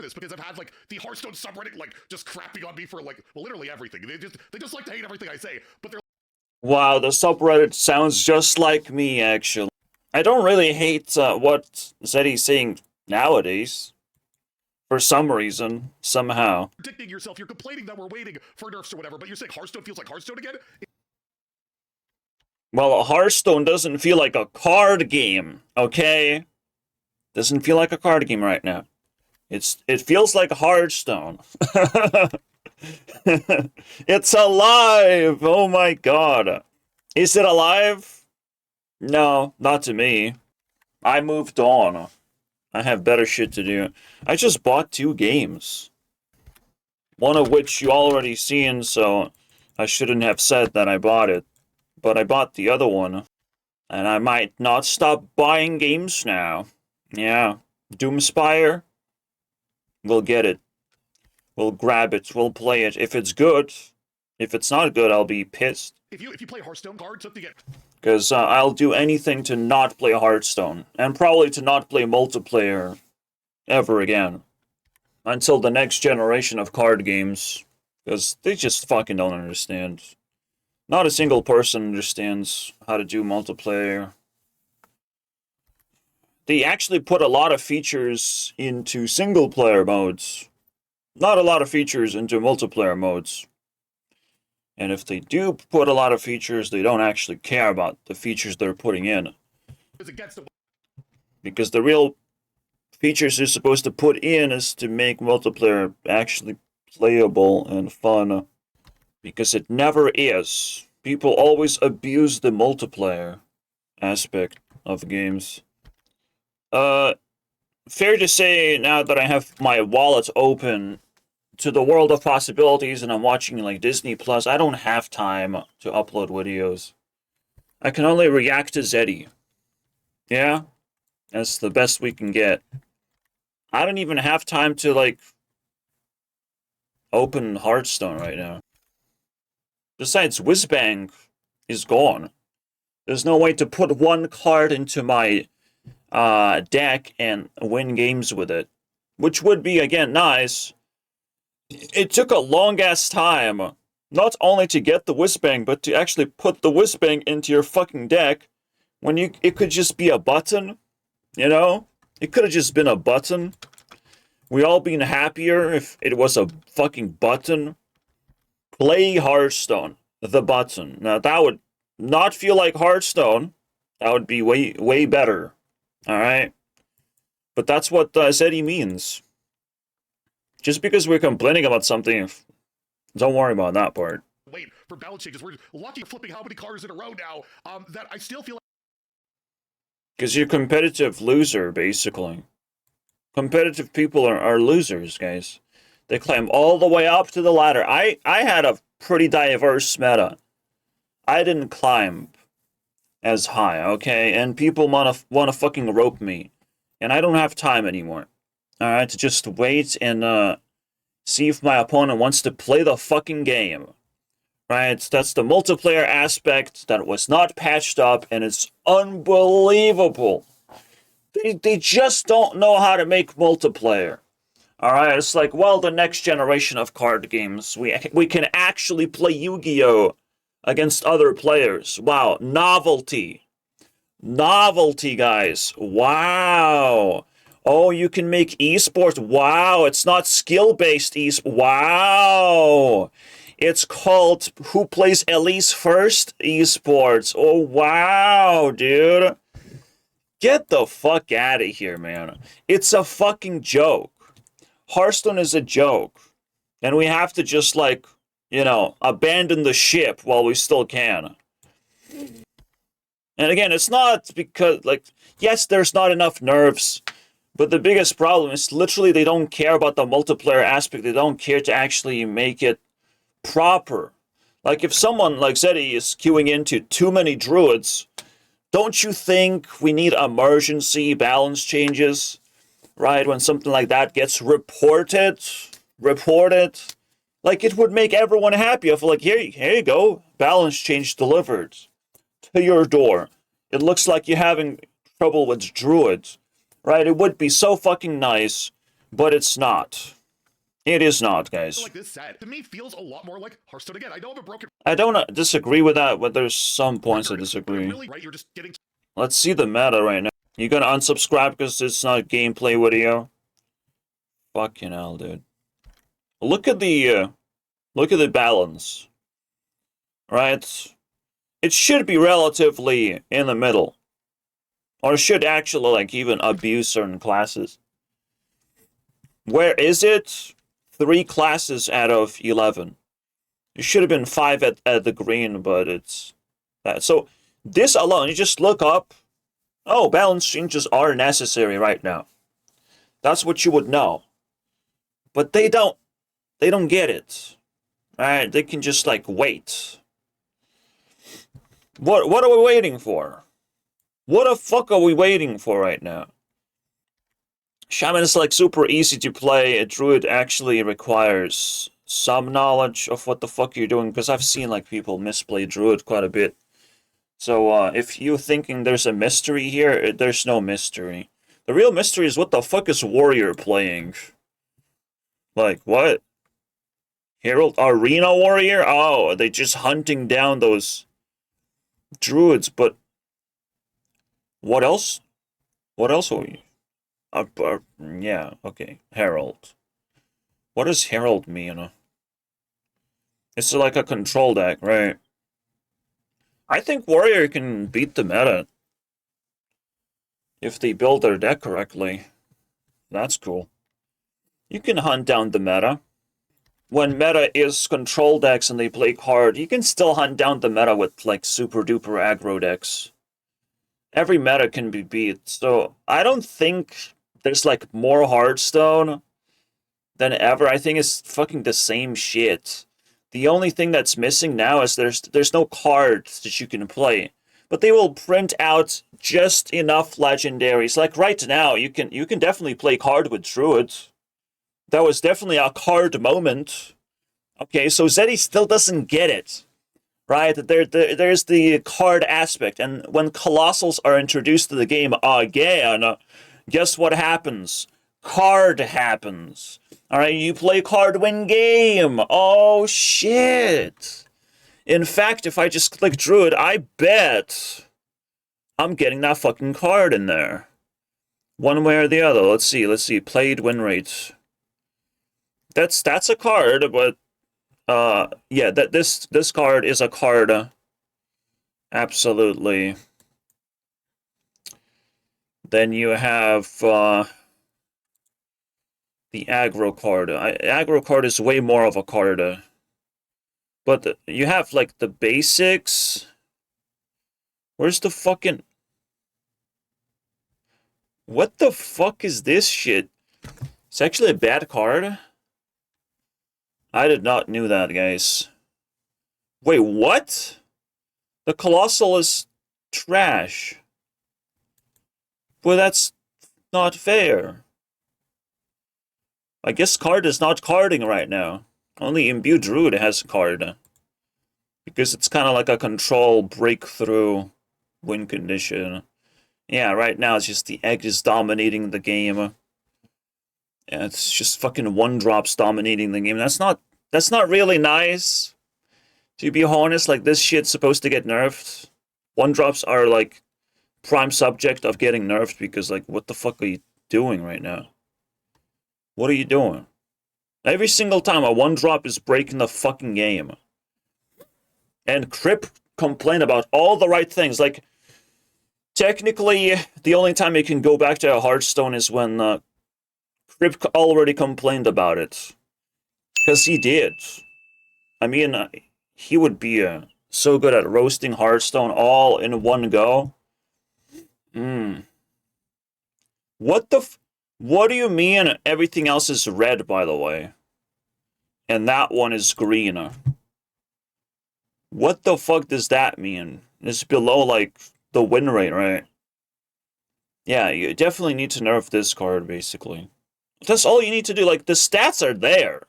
this because I've had like the Hearthstone subreddit like just crapping on me for like literally everything. They just like to hate everything I say, but they're Wow, the subreddit sounds just like me, actually. I don't really hate what Zeddy's saying nowadays. For some reason, somehow. predicting yourself. You're complaining that we're waiting for nerfs or whatever, but you're saying Hearthstone feels like Hearthstone again? Well, Hearthstone doesn't feel like a card game, okay? Doesn't feel like a card game right now. It feels like Hearthstone. It's alive! Oh my god. Is it alive? No, not to me. I moved on. I have better shit to do. I just bought 2 games. One of which you already seen, so I shouldn't have said that I bought it. But I bought the other one. And I might not stop buying games now. Yeah. Doomspire? We'll get it. We'll grab it. We'll play it. If it's good. If it's not good, I'll be pissed. If you play Hearthstone cards, something get Because I'll do anything to not play Hearthstone. And probably to not play multiplayer ever again. Until the next generation of card games. Because they just fucking don't understand. Not a single person understands how to do multiplayer. They actually put a lot of features into single-player modes. Not a lot of features into multiplayer modes. And if they do put a lot of features, they don't actually care about the features they're putting in. Because the real features they're supposed to put in is to make multiplayer actually playable and fun. Because it never is. People always abuse the multiplayer aspect of games. Fair to say, now that I have my wallet open to the world of possibilities and I'm watching like Disney Plus, I don't have time to upload videos. I can only react to Zeddy. Yeah? That's the best we can get. I don't even have time to like open Hearthstone right now. Besides, Whizbang is gone. There's no way to put one card into my deck and win games with it. Which would be, again, nice. It took a long-ass time, not only to get the Whizbang, but to actually put the Whizbang into your fucking deck, when it could just be a button, you know? It could have just been a button. We all been happier if it was a fucking button. Play Hearthstone, the button. Now, that would not feel like Hearthstone. That would be way, way better. Alright? But that's what Zeddy means. Just because we're complaining about something, don't worry about that part. Wait for balance changes. We're lucky flipping how many cards in a row now that I still feel like... Because you're a competitive loser, basically. Competitive people are losers, guys. They climb all the way up to the ladder. I had a pretty diverse meta. I didn't climb as high, okay? And people wanna fucking rope me. And I don't have time anymore. Alright, to just wait and see if my opponent wants to play the fucking game. Right? That's the multiplayer aspect that was not patched up, and it's unbelievable. They just don't know how to make multiplayer. Alright, it's like, well, the next generation of card games, we can actually play Yu-Gi-Oh! Against other players. Wow, novelty. Novelty, guys. Wow. Oh, you can make esports. Wow, it's not skill-based esports. Wow. It's called Who Plays Elise First Esports. Oh, wow, dude. Get the fuck out of here, man. It's a fucking joke. Hearthstone is a joke. And we have to just, like, you know, abandon the ship while we still can. And again, it's not because, like, yes, there's not enough nerfs, but the biggest problem is literally they don't care about the multiplayer aspect. They don't care to actually make it proper. Like, if someone like Zeddy is queuing into too many druids, don't you think we need emergency balance changes? Right? When something like that gets reported. Like, it would make everyone happy. If, like, here you go, balance change delivered to your door. It looks like you're having trouble with druids, right? It would be so fucking nice But it's not. It is not, guys. Like this set, to me, feels a lot more like Hearthstone. Again, I know I'm a broken I don't disagree with that, but there's some points I record, but disagree. really, right, you're just getting... Let's see the meta right now. You gonna unsubscribe because it's not a gameplay video? Fucking hell, dude. Look at the balance. Right? It should be relatively in the middle. Or should actually, like, even abuse certain classes. Where is it? 3 classes out of 11. It should have been 5 at the green, but it's that. So, this alone, you just look up, oh, balance changes are necessary right now. That's what you would know. But they don't get it. Alright, they can just, like, wait. What are we waiting for? What the fuck are we waiting for right now? Shaman is like super easy to play. A druid actually requires some knowledge of what the fuck you're doing, because I've seen like people misplay druid quite a bit. So if you're thinking there's a mystery here, there's no mystery. The real mystery is what the fuck is warrior playing? Like what? Herald Arena Warrior? Oh, they just hunting down those druids, but what else? What else are we? Yeah, okay. Herald. What does Herald mean? It's like a control deck, right? I think Warrior can beat the meta. If they build their deck correctly. That's cool. You can hunt down the meta. When meta is control decks and they play hard, you can still hunt down the meta with like super duper aggro decks. Every meta can be beat, so I don't think there's like more Hearthstone than ever. I think it's fucking the same shit. The only thing that's missing now is there's no cards that you can play. But they will print out just enough legendaries. Like right now, you can definitely play card with druids. That was definitely a card moment. Okay, so Zeddy still doesn't get it. Right? There's the card aspect, and when Colossals are introduced to the game again, guess what happens? Card happens. Alright, you play card win game. Oh, shit. In fact, if I just click Druid, I bet I'm getting that fucking card in there. One way or the other. Let's see. Played win rate. That's a card, but yeah, this card is a card. Absolutely. Then you have the aggro card. Aggro card is way more of a card. But you have like the basics. Where's the fucking... What the fuck is this shit? It's actually a bad card. I did not know that, guys. Wait, what? The Colossal is trash. Well, that's not fair. I guess card is not carding right now. Only Imbued Druid has a card. Because it's kind of like a control breakthrough win condition. Yeah, right now it's just the egg is dominating the game. Yeah, it's just fucking one-drops dominating the game. That's not really nice. To be honest, like, this shit's supposed to get nerfed. One-drops are, like, prime subject of getting nerfed because, like, what the fuck are you doing right now? What are you doing? Every single time a one-drop is breaking the fucking game. And Crip complained about all the right things. Like, technically, the only time you can go back to a Hearthstone is when Crip already complained about it. Because he did. I mean, he would be so good at roasting Hearthstone all in one go. What do you mean everything else is red, by the way? And that one is green. What the fuck does that mean? It's below, like, the win rate, right? Yeah, you definitely need to nerf this card, basically. That's all you need to do. Like, the stats are there.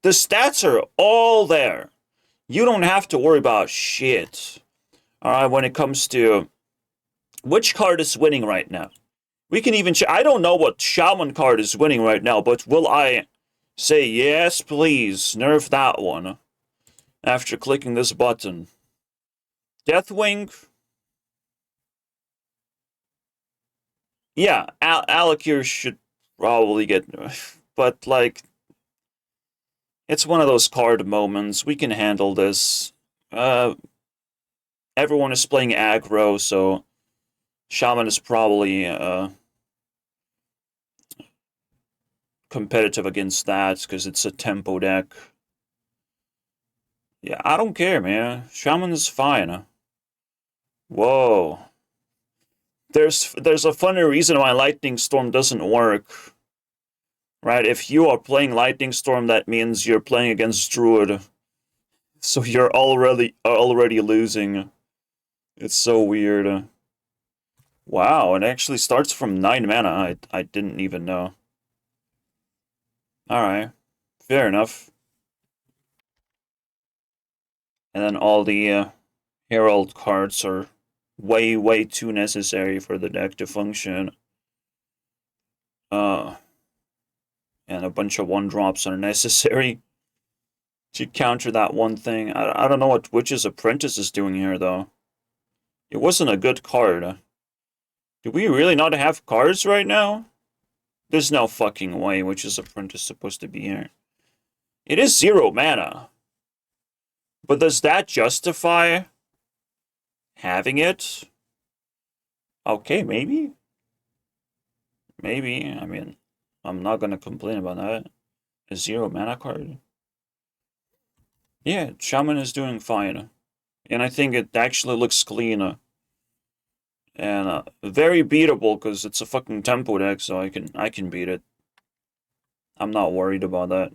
The stats are all there. You don't have to worry about shit. Alright, when it comes to which card is winning right now. We can even... I don't know what Shaman card is winning right now, but will I say, yes, please, nerf that one after clicking this button? Deathwing? Yeah, Alakir should probably get nerfed, but, like, it's one of those card moments. We can handle this. Everyone is playing aggro, so Shaman is probably competitive against that because it's a tempo deck. Yeah, I don't care, man. Shaman is fine. Whoa. There's a funny reason why Lightning Storm doesn't work. Right? If you are playing Lightning Storm, that means you're playing against Druid. So you're already losing. It's so weird. Wow, it actually starts from 9 mana. I didn't even know. Alright. Fair enough. And then all the Herald cards are way too necessary for the deck to function. And a bunch of 1-drops are necessary to counter that one thing. I don't know what Witch's Apprentice is doing here, though. It wasn't a good card. Do we really not have cards right now? There's no fucking way Witch's Apprentice is supposed to be here. It is 0 mana. But does that justify having it? Okay, maybe. Maybe. I mean, I'm not gonna complain about that. A 0 mana card. Yeah, Shaman is doing fine. And I think it actually looks clean. And very beatable because it's a fucking tempo deck, so I can beat it. I'm not worried about that.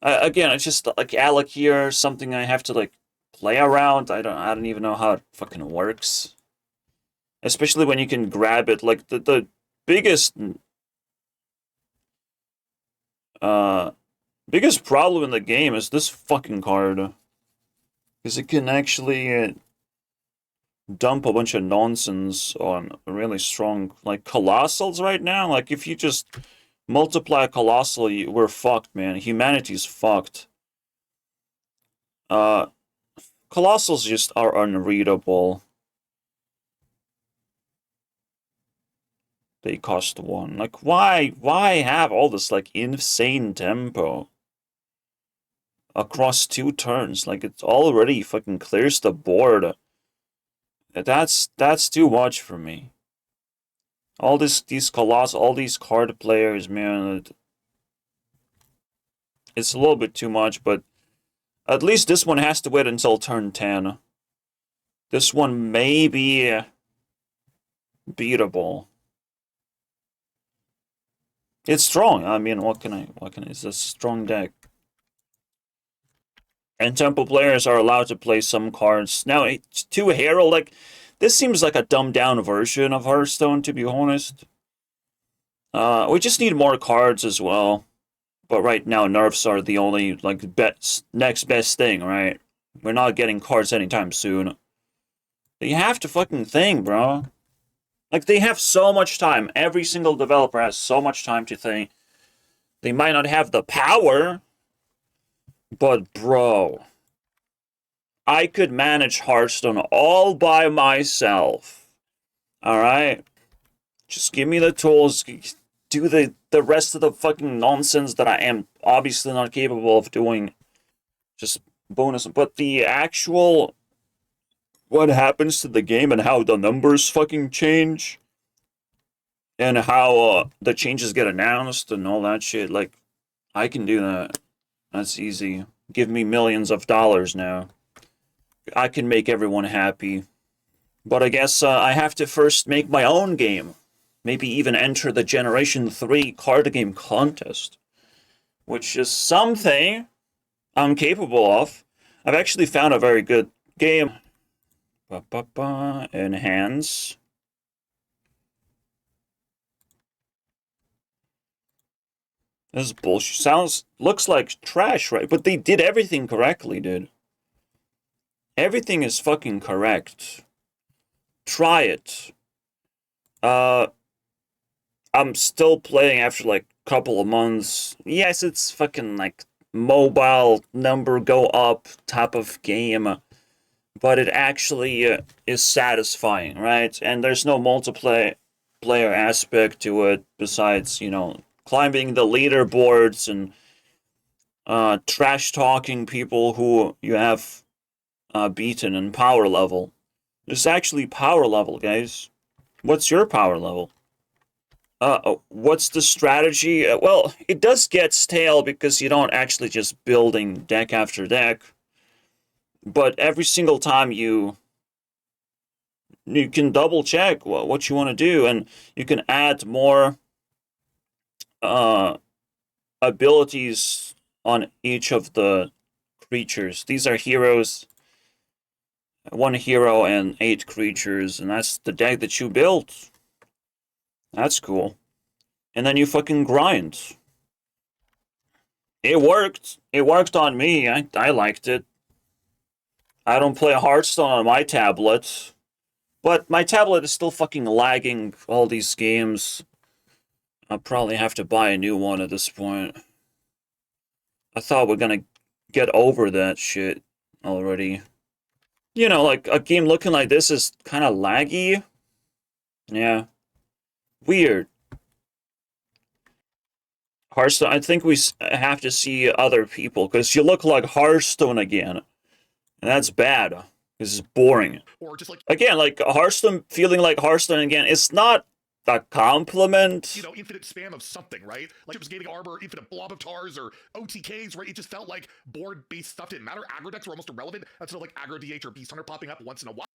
Again, it's just like Alakir, something I have to like play around. I don't even know how it fucking works. Especially when you can grab it. Like the biggest biggest problem in the game is this fucking card. Because it can actually dump a bunch of nonsense on really strong, like, Colossals right now. Like, if you just multiply a Colossal, we're fucked, man. Humanity's fucked. Colossals just are unreadable. They cost 1. Like, why have all this, like, insane tempo across 2 turns? Like, it already fucking clears the board. That's too much for me. All these Colossal, all these card players, man, it's a little bit too much, but at least this one has to wait until turn 10. This one may be beatable. It's strong. I mean, what can I, it's a strong deck. And tempo players are allowed to play some cards. Now, 2 Herald, like, this seems like a dumbed-down version of Hearthstone, to be honest. We just need more cards as well. But right now, nerfs are the only, like, next best thing, right? We're not getting cards anytime soon. You have to fucking think, bro. Like, they have so much time. Every single developer has so much time to think. They might not have the power, but, bro, I could manage Hearthstone all by myself. Alright? Just give me the tools. Do the rest of the fucking nonsense that I am obviously not capable of doing. Just bonus. But the actual... what happens to the game and how the numbers fucking change. And how the changes get announced and all that shit. Like, I can do that. That's easy. Give me millions of dollars now. I can make everyone happy. But I guess I have to first make my own game. Maybe even enter the Generation 3 card game contest. Which is something I'm capable of. I've actually found a very good game. Enhance. This is bullshit. Looks like trash, right? But they did everything correctly, dude. Everything is fucking correct. Try it. Uh, I'm still playing after like a couple of months. Yes, it's fucking like mobile number go up type of game, but it actually is satisfying, right? And there's no multiplayer aspect to it besides, you know, climbing the leaderboards and trash talking people who you have beaten in power level. There's actually power level, guys. What's your power level? What's the strategy? Well, it does get stale because you don't actually just building deck after deck. But every single time you can double check what you want to do, and you can add more abilities on each of the creatures. These are heroes. 1 hero and 8 creatures, and that's the deck that you built. That's cool. And then you fucking grind. It worked. It worked on me. I liked it. I don't play Hearthstone on my tablet. But my tablet is still fucking lagging all these games. I'll probably have to buy a new one at this point. I thought we're gonna get over that shit already. You know, like, a game looking like this is kind of laggy. Yeah. Weird. Hearthstone, I think we have to see other people, because you look like Hearthstone again. And that's bad, because it's boring. Or just like, again, like, Hearthstone feeling like Hearthstone again, it's not a compliment. you know, infinite spam of something, right? Like it was gaining armor, infinite blob of tars, or OTKs, right? It just felt like board-based stuff didn't matter. Aggro decks were almost irrelevant. That's sort of like aggro DH or Beast Hunter popping up once in a while.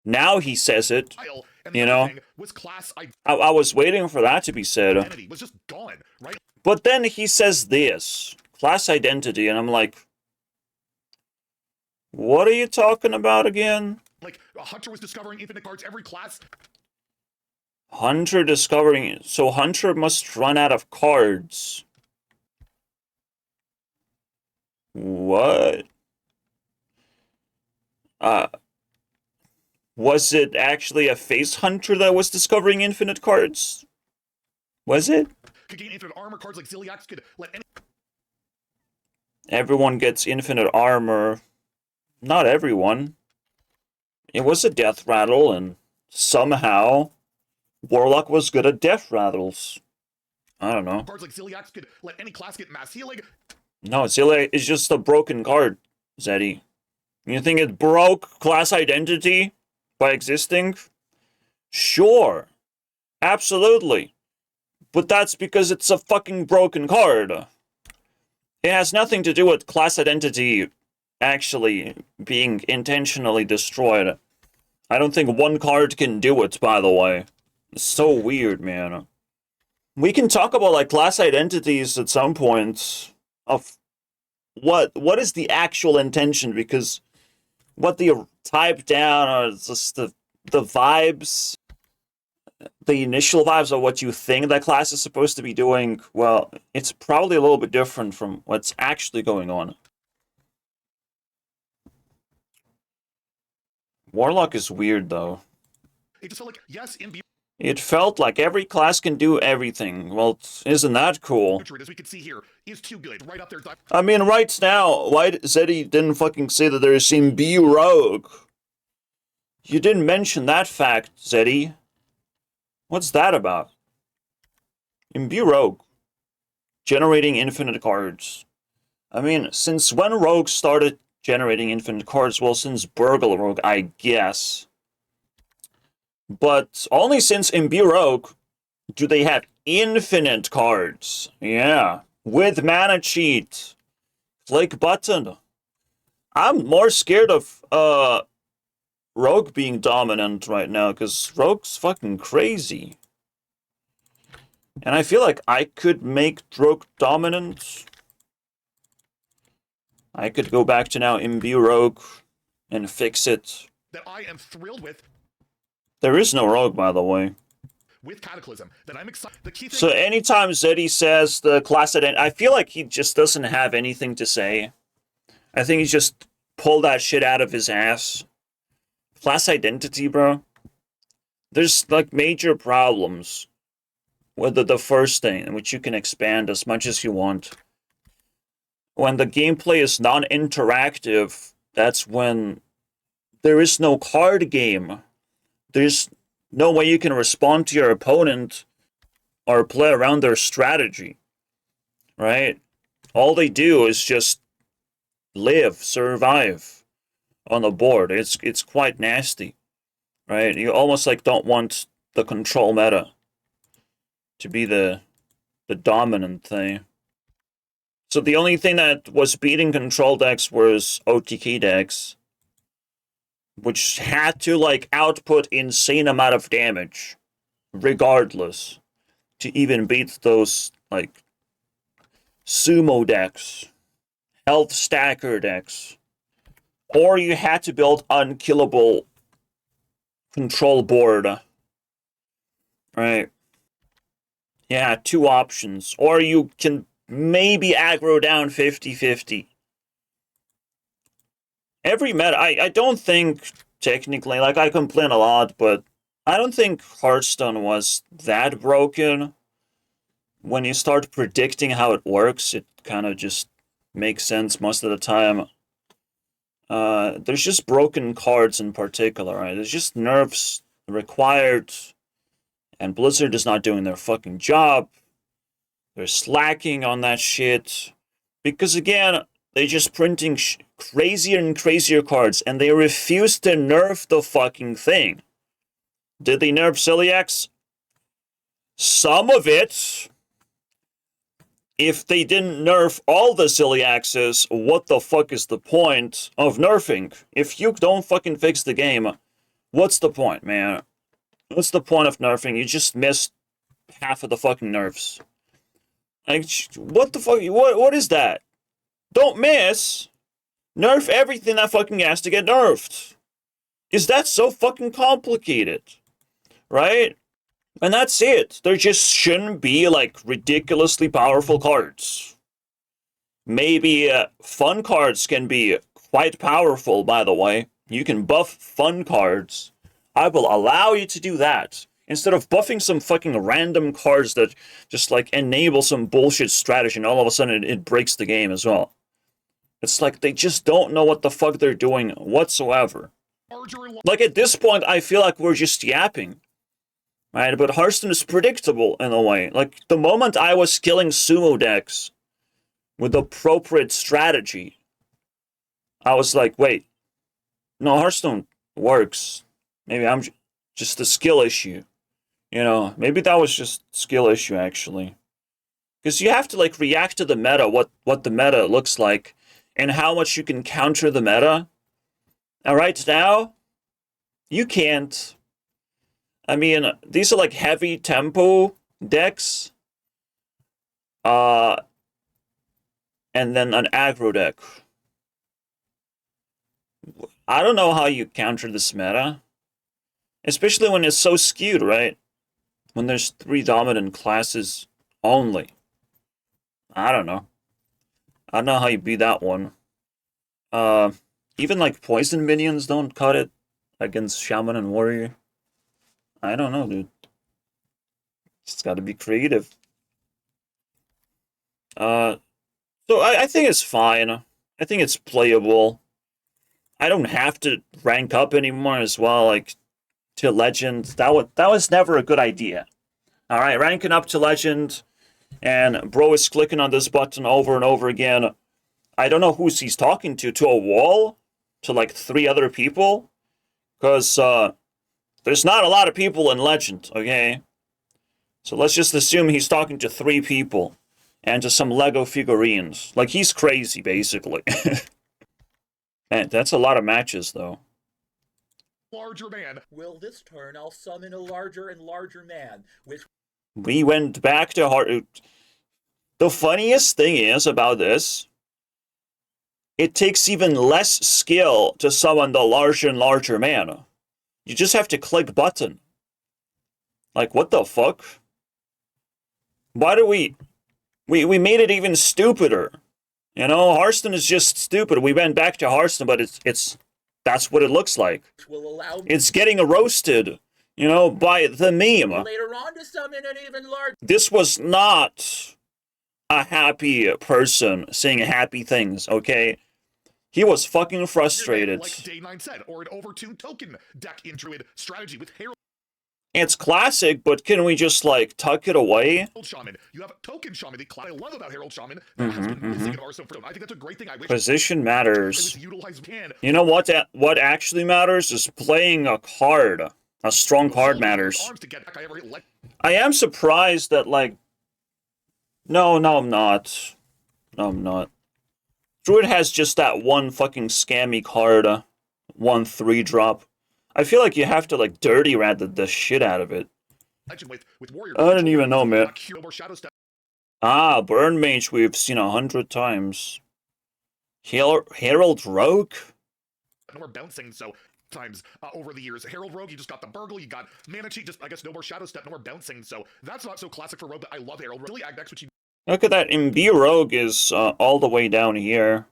Now he says it. And you know, was class I was waiting for that to be said. Identity was just gone, right? But then he says this, class identity, and I'm like, what are you talking about again? Like, a Hunter was discovering infinite cards every class. Hunter discovering... So Hunter must run out of cards. What? Was it actually a face hunter that was discovering infinite cards? Was it? Could gain infinite armor cards like Ziliax, could let any... Everyone gets infinite armor. Not everyone. It was a death rattle, and somehow Warlock was good at death rattles. I don't know. Cards like Ziliax could let any class get mass healing. No, Ziliax is just a broken card, Zeddy. You think it broke class identity by existing? Sure. Absolutely. But that's because it's a fucking broken card. It has nothing to do with class identity actually being intentionally destroyed. I don't think one card can do it, by the way. It's so weird, man. We can talk about, like, class identities at some point of what is the actual intention, because what they type down are just the vibes, the initial vibes of what you think that class is supposed to be doing. Well, it's probably a little bit different from what's actually going on. Warlock is weird, though. It just felt like, yes, in It felt like every class can do everything. Well, isn't that cool? as we can see here, is too good. Right up there. I mean, right now, why Zeddy didn't fucking say that there's Imbue Rogue? You didn't mention that fact, Zeddy. What's that about? Imbue Rogue. Generating infinite cards. I mean, since when Rogue started generating infinite cards? Well, since Burgle Rogue, I guess. But only since Imbue Rogue do they have infinite cards. Yeah. With mana cheat. Click button. I'm more scared of Rogue being dominant right now, because Rogue's fucking crazy. And I feel like I could make Rogue dominant. I could go back to now Imbue Rogue and fix it. That I am thrilled with. There is no Rogue, by the way. With Cataclysm, that I'm excited. The key thing. So anytime Zeddy says the class identity, I feel like he just doesn't have anything to say. I think he just pulled that shit out of his ass. Class identity, bro. there's like major problems with the first thing, which you can expand as much as you want. When the gameplay is non-interactive, that's when there is no card game. There's no way you can respond to your opponent or play around their strategy, right? All they do is just live, survive on the board. It's quite nasty, right? You almost like don't want the control meta to be the dominant thing. So the only thing that was beating control decks was OTK decks, which had to like output insane amount of damage, regardless, to even beat those like sumo decks, health stacker decks, or you had to build unkillable control board. Right? Yeah, two options, or you can maybe aggro down 50-50. Every meta, I don't think, technically, like, I complain a lot, but I don't think Hearthstone was that broken. When you start predicting how it works, it kind of just makes sense most of the time. There's just broken cards in particular, right? There's just nerfs required, and Blizzard is not doing their fucking job. They're slacking on that shit. Because again, they're just printing crazier and crazier cards, and they refuse to nerf the fucking thing. Did they nerf Celiax? Some of it. If they didn't nerf all the Celiaxes, what the fuck is the point of nerfing? If you don't fucking fix the game, what's the point, man? What's the point of nerfing? You just missed half of the fucking nerfs. Like, what the fuck? What is that? Don't miss. Nerf everything that fucking has to get nerfed. Is that so fucking complicated? Right? And that's it. There just shouldn't be, like, ridiculously powerful cards. Maybe fun cards can be quite powerful, by the way. You can buff fun cards. I will allow you to do that. Instead of buffing some fucking random cards that just, like, enable some bullshit strategy and all of a sudden it breaks the game as well. It's like they just don't know what the fuck they're doing whatsoever. Like, at this point, I feel like we're just yapping. Right? But Hearthstone is predictable in a way. Like, the moment I was killing sumo decks with appropriate strategy, I was like, wait. No, Hearthstone works. Maybe I'm just a skill issue. You know, maybe that was just a skill issue, actually. Because you have to, like, react to the meta, what the meta looks like, and how much you can counter the meta. And right now, you can't. I mean, these are, like, heavy tempo decks. And then an aggro deck. I don't know how you counter this meta. Especially when it's so skewed, right? When there's 3 dominant classes only. I don't know. I don't know how you beat that one. Even, like, poison minions don't cut it against Shaman and Warrior. I don't know, dude. It's gotta be creative. So I think it's fine. I think it's playable. I don't have to rank up anymore as well, like, to Legend. That was never a good idea. Alright, ranking up to Legend, and bro is clicking on this button over and over again. I don't know who he's talking to a wall? To, like, 3 other people? Because, there's not a lot of people in Legend, okay? So let's just assume he's talking to 3 people. And to some Lego figurines. Like, he's crazy, basically. Man, that's a lot of matches, though. Larger man. Will this turn I'll summon a larger and larger man, which... We went back to Heart... The funniest thing is about this, it takes even less skill to summon the larger and larger man. You just have to click button. Like, what the fuck? Why do we made it even stupider. You know, Hearthstone is just stupid. We went back to Hearthstone, but it's that's what it looks like. will allow me It's getting roasted You know, by the meme. Later on to summon an even larger. This was not a happy person saying happy things, okay? He was fucking frustrated. Like Day 9 said, or an overtuned token deck in Druid strategy with Herald It's classic, but can we just, like, tuck it away? Shaman. You have token Shaman. The class I love about Herald Shaman that has been missing in Hearthstone for I think that's a great thing. I wish Position it matters. was utilized can. You know what actually matters is playing a card. A strong card matters. I am surprised that, like... No, I'm not. No, I'm not. Druid has just that one fucking scammy card. 1/3 drop. I feel like you have to, like, dirty rat the shit out of it. With Warrior, I don't even know, man. Ah, Burn Mage we've seen 100 times. Herald Rogue? No more bouncing, so times over the years. Herald Rogue, you just got the Burgle, you got Mana Cheat, just, I guess, no more Shadow Step, no more bouncing, so that's not so classic for Rogue, but I love Herald Rogue. Really, Agdex, which you... Look at that, MB Rogue is all the way down here.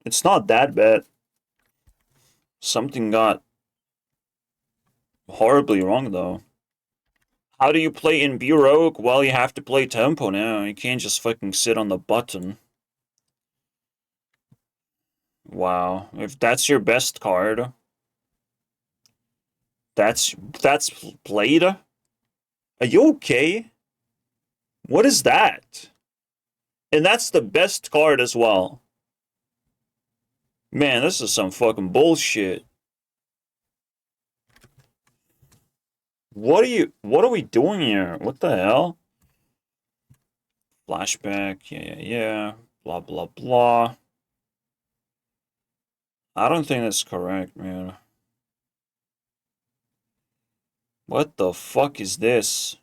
It's not that bad. Something got horribly wrong, though. How do you play in B-Rogue? Well, you have to play tempo now. You can't just fucking sit on the button. Wow. If that's your best card... That's played? Are you okay? What is that? And that's the best card as well. Man, this is some fucking bullshit. What are we doing here? What the hell? Flashback, yeah. Blah, blah, blah. I don't think that's correct, man. What the fuck is this?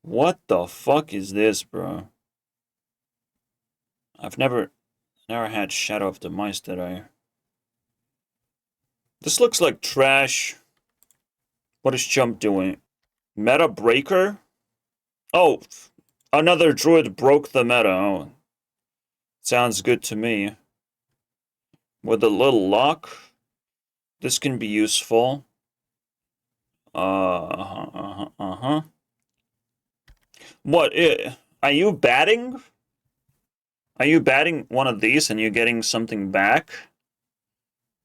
What the fuck is this, bro? I've never had Shadow of the Mice, did I? This looks like trash. What is Jump doing? Meta breaker? Oh, another druid broke the meta. Oh, sounds good to me. With a little luck, this can be useful. What? Are you batting? Are you batting one of these and you're getting something back?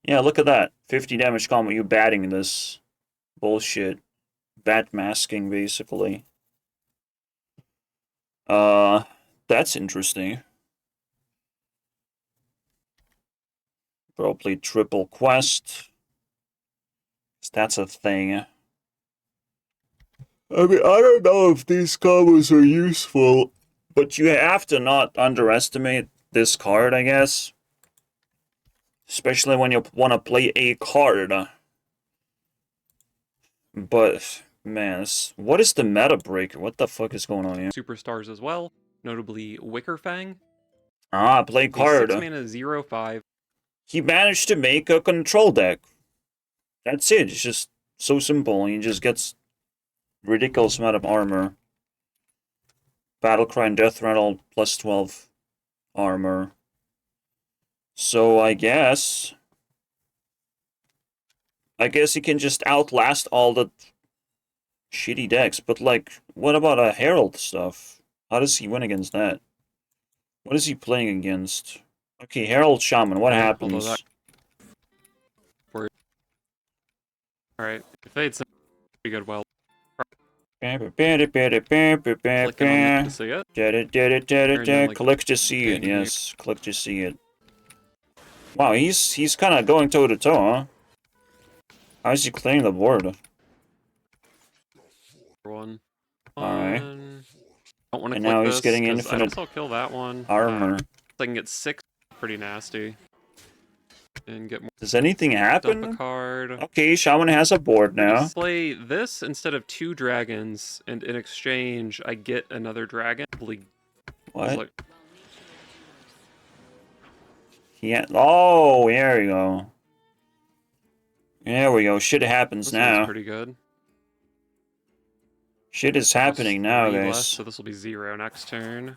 Yeah, look at that. 50 damage combo. You batting this bullshit. Bat masking, basically. That's interesting. Probably triple quest. That's a thing. I mean, I don't know if these combos are useful, but you have to not underestimate this card, I guess. Especially when you want to play a card. But, man, what is the meta breaker? What the fuck is going on here? Superstars as well, notably Wickerfang. Ah, play card. 6 mana 0/5. He managed to make a control deck. That's it. It's just so simple. He just gets ridiculous amount of armor. Battlecry and Death Rattle plus 12 armor. So I guess he can just outlast all the shitty decks. But like, what about a Herald stuff? How does he win against that? What is he playing against? Okay, Herald Shaman, what happens? Alright, Fade's pretty good. Well, Click to see it. Yes, click to see it. Wow, he's kind of going toe to toe, huh? How is he clearing the board? One. Alright. Don't want to And click now this, he's getting 'cause infinite I guess I'll kill that one. armor. I can get 6, pretty nasty. And get more. Does anything Dump a happen? card. Okay, Shaman has a board now. Play this instead of 2 dragons, and in exchange, I get another dragon. What? Yeah. Oh, there we go. There we go. Shit happens This now. one's pretty good. Shit is happening now, 3 guys. less, so this will be 0 next turn.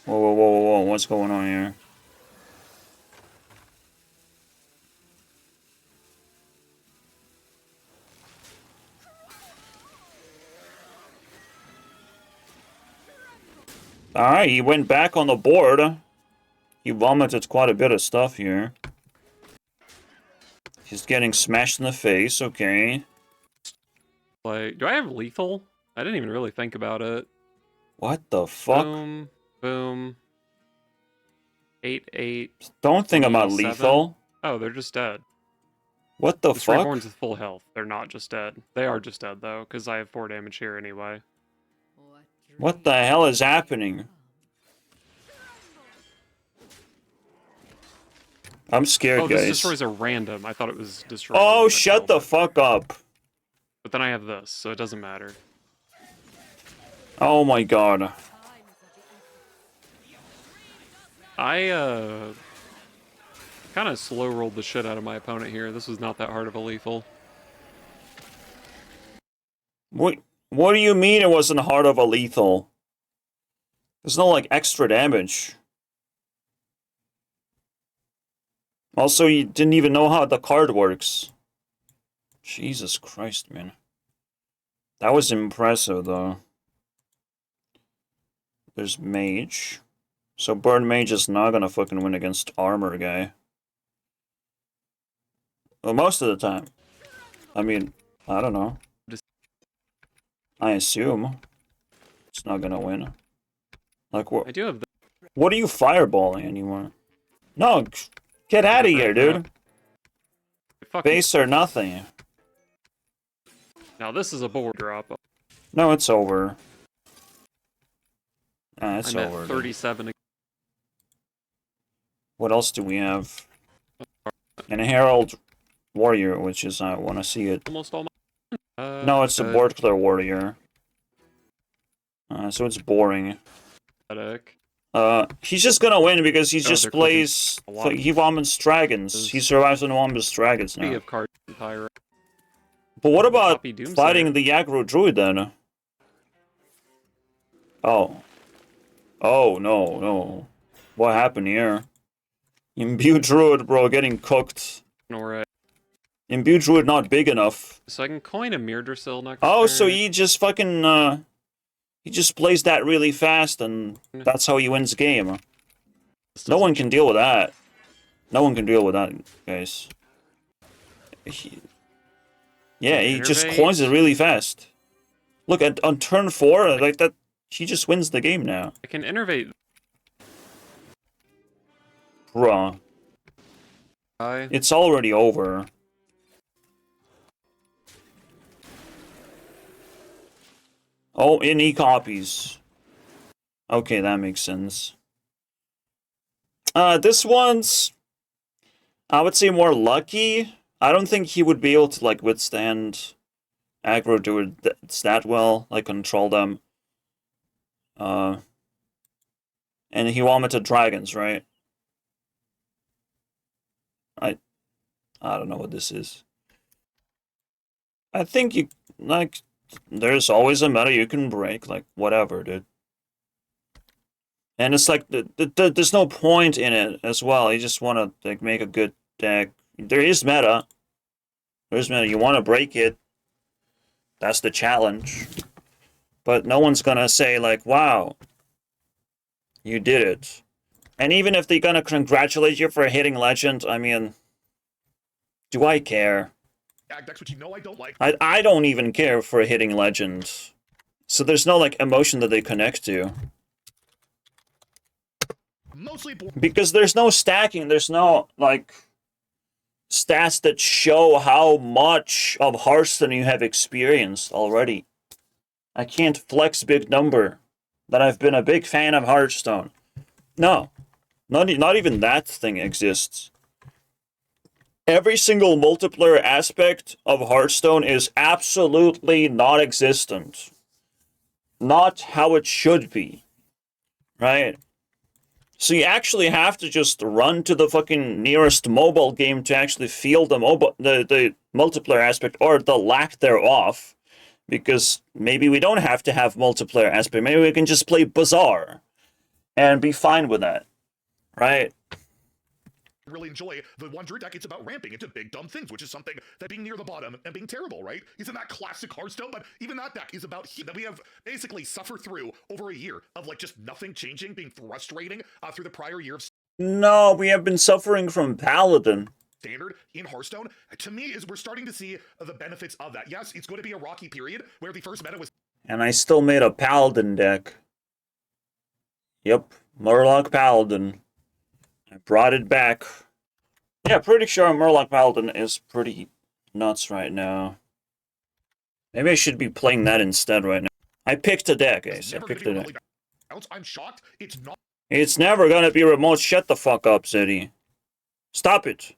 Whoa, whoa, whoa, whoa, what's going on here? Alright, he went back on the board. He vomited quite a bit of stuff here. He's getting smashed in the face, okay. Like, do I have lethal? I didn't even really think about it. What the fuck? Boom, boom. 8-8. Don't think about 27. lethal. Oh, they're just dead. What the The three fuck? horns with full health. They're not just dead. They are just dead though, because I have 4 damage here anyway. What the hell is happening? I'm scared, Oh, this guys. destroys a random. I thought it was destroying. Oh, shut the fuck up. But then I have this, so it doesn't matter. Oh my god. I, kind of slow rolled the shit out of my opponent here. This was not that hard of a lethal. What do you mean it wasn't hard of a lethal? There's no, like, extra damage. Also, you didn't even know how the card works. Jesus Christ, man. That was impressive, though. There's Mage. So Burn Mage is not gonna fucking win against Armor guy. Well, most of the time. I mean, I don't know. I assume it's not gonna win. Like, I do have what are you fireballing anymore? No, get out of here, dude. Base or nothing. Now this is a board drop. No, it's over. Ah, it's I'm over. at dude. 37. What else do we have? And a Herald Warrior, which is, I want to see it. Almost all my... No, it's a Boardclear Warrior. So it's boring. pathetic. He's just gonna win because he Oh, just they're plays... a lot. He vomits dragons. He survives on vomits dragons Speaking now. of cards, Pyro. But what about Copy Doomsayer. fighting the aggro druid then? Oh. Oh, no, no. What happened here? Imbue druid, bro, getting cooked. Or, Imbue druid not big enough. so I can coin a Mirdrasil next Oh, turn. so he just fucking, he just plays that really fast, and that's how he wins the game. No one can deal with that. No one can deal with that, guys. Yeah, he just Innervate. coins it really fast. Look, on turn 4, like that, he just wins the game now. I can innervate. Bruh. It's already over. Oh, and he copies. Okay, that makes sense. This one's, I would say, more lucky. I don't think he would be able to, like, withstand aggro druids that well, like, control them. And he vomited dragons, right? I don't know what this is. I think you, like, there's always a meta you can break, like, whatever, dude. And it's like, there's no point in it as well. You just want to, like, make a good deck. There is meta. There's meta. You want to break it. That's the challenge. But no one's gonna say, like, wow, you did it. And even if they're gonna congratulate you for hitting legend, I mean, do I care? Decks which you know I don't like. I don't even care for hitting legend. So there's no, like, emotion that they connect to. Mostly Because there's no stacking, there's no, like, stats that show how much of Hearthstone you have experienced already. I can't flex big number that I've been a big fan of Hearthstone. No. Not even that thing exists. Every single multiplayer aspect of Hearthstone is absolutely non-existent. Not how it should be. Right? So you actually have to just run to the fucking nearest mobile game to actually feel the multiplayer aspect, or the lack thereof. Because maybe we don't have to have multiplayer aspect. Maybe we can just play Bazaar and be fine with that. Right? really enjoy the one Druid deck. It's about ramping into big dumb things, which is something that being near the bottom and being terrible, right? Isn't that classic Hearthstone? But even that deck is about that we have basically suffered through over a year of like just nothing changing, being frustrating through the prior year of No, we have been suffering from Paladin. standard in Hearthstone. To me, is we're starting to see the benefits of that. Yes, it's going to be a rocky period where the first meta was And I still made a Paladin deck. Yep, Murloc Paladin. I brought it back. Yeah, pretty sure Murloc Paladin is pretty nuts right now. Maybe I should be playing that instead right now. I picked a deck, guys. I picked a deck. I'm shocked. It's not. It's never gonna be remote. Shut the fuck up, Zeddy. Stop it.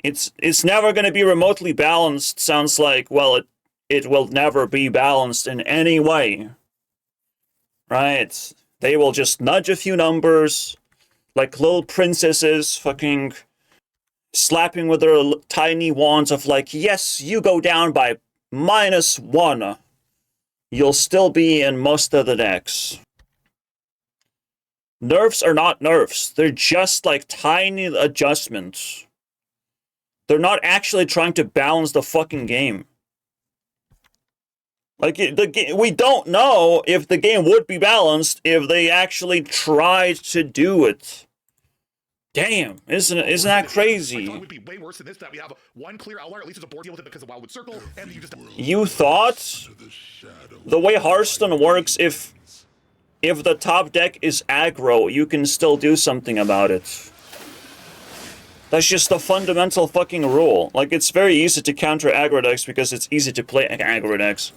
It's never gonna be remotely balanced. Sounds like, well, it will never be balanced in any way. Right? They will just nudge a few numbers, like little princesses, fucking slapping with their tiny wands of like, yes, you go down by -1. You'll still be in most of the decks. Nerfs are not nerfs. They're just like tiny adjustments. They're not actually trying to balance the fucking game. Like, we don't know if the game would be balanced if they actually tried to do it. Damn, isn't that crazy? I thought it would be way worse than this, that we have one clear outlier, at least there's a board deal with it because of Wildwood Circle, and you just... You thought? The way Hearthstone works, if the top deck is aggro, you can still do something about it. That's just the fundamental fucking rule. Like, it's very easy to counter aggro decks because it's easy to play aggro decks.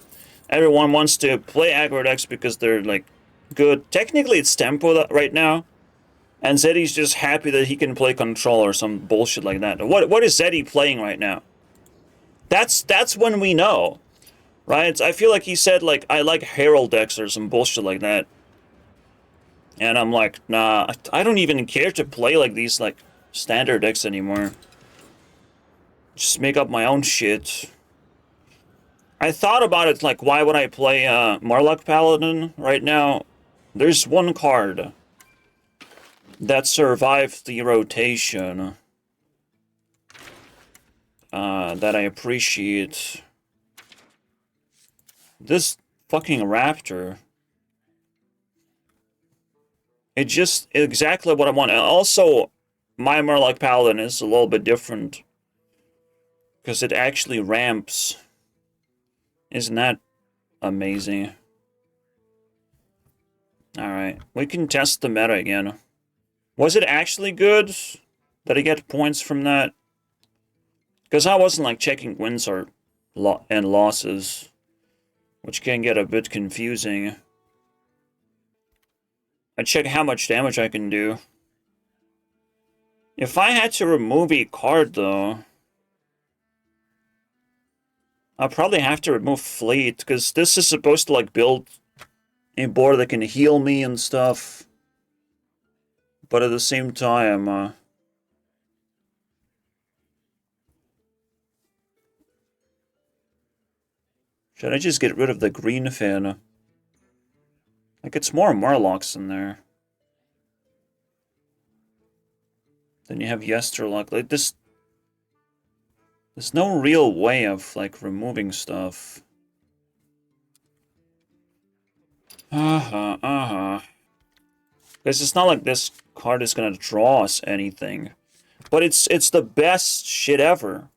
Everyone wants to play aggro decks because they're, like, good. Technically, it's tempo right now. And Zeddy's just happy that he can play control or some bullshit like that. What is Zeddy playing right now? That's when we know. Right? I feel like he said, like, I like Herald decks or some bullshit like that. And I'm like, nah, I don't even care to play like these, like, standard decks anymore. Just make up my own shit. I thought about it, like, why would I play Murloc Paladin right now? There's one card that survived the rotation that I appreciate. This fucking Raptor. It's just exactly what I want. And also, my Murloc Paladin is a little bit different. Because it actually ramps. Isn't that amazing? Alright, we can test the meta again. Was it actually good? Did I get points from that? Because I wasn't like checking wins or and losses. Which can get a bit confusing. I check how much damage I can do. If I had to remove a card though, I'll probably have to remove Fleet, because this is supposed to like build a board that can heal me and stuff. But at the same time, should I just get rid of the green fin? Like, it's more Murlocs in there. Then you have Yesterluck. Like, this... There's no real way of, like, removing stuff. Because it's not like this card is gonna draw us anything. But it's the best shit ever.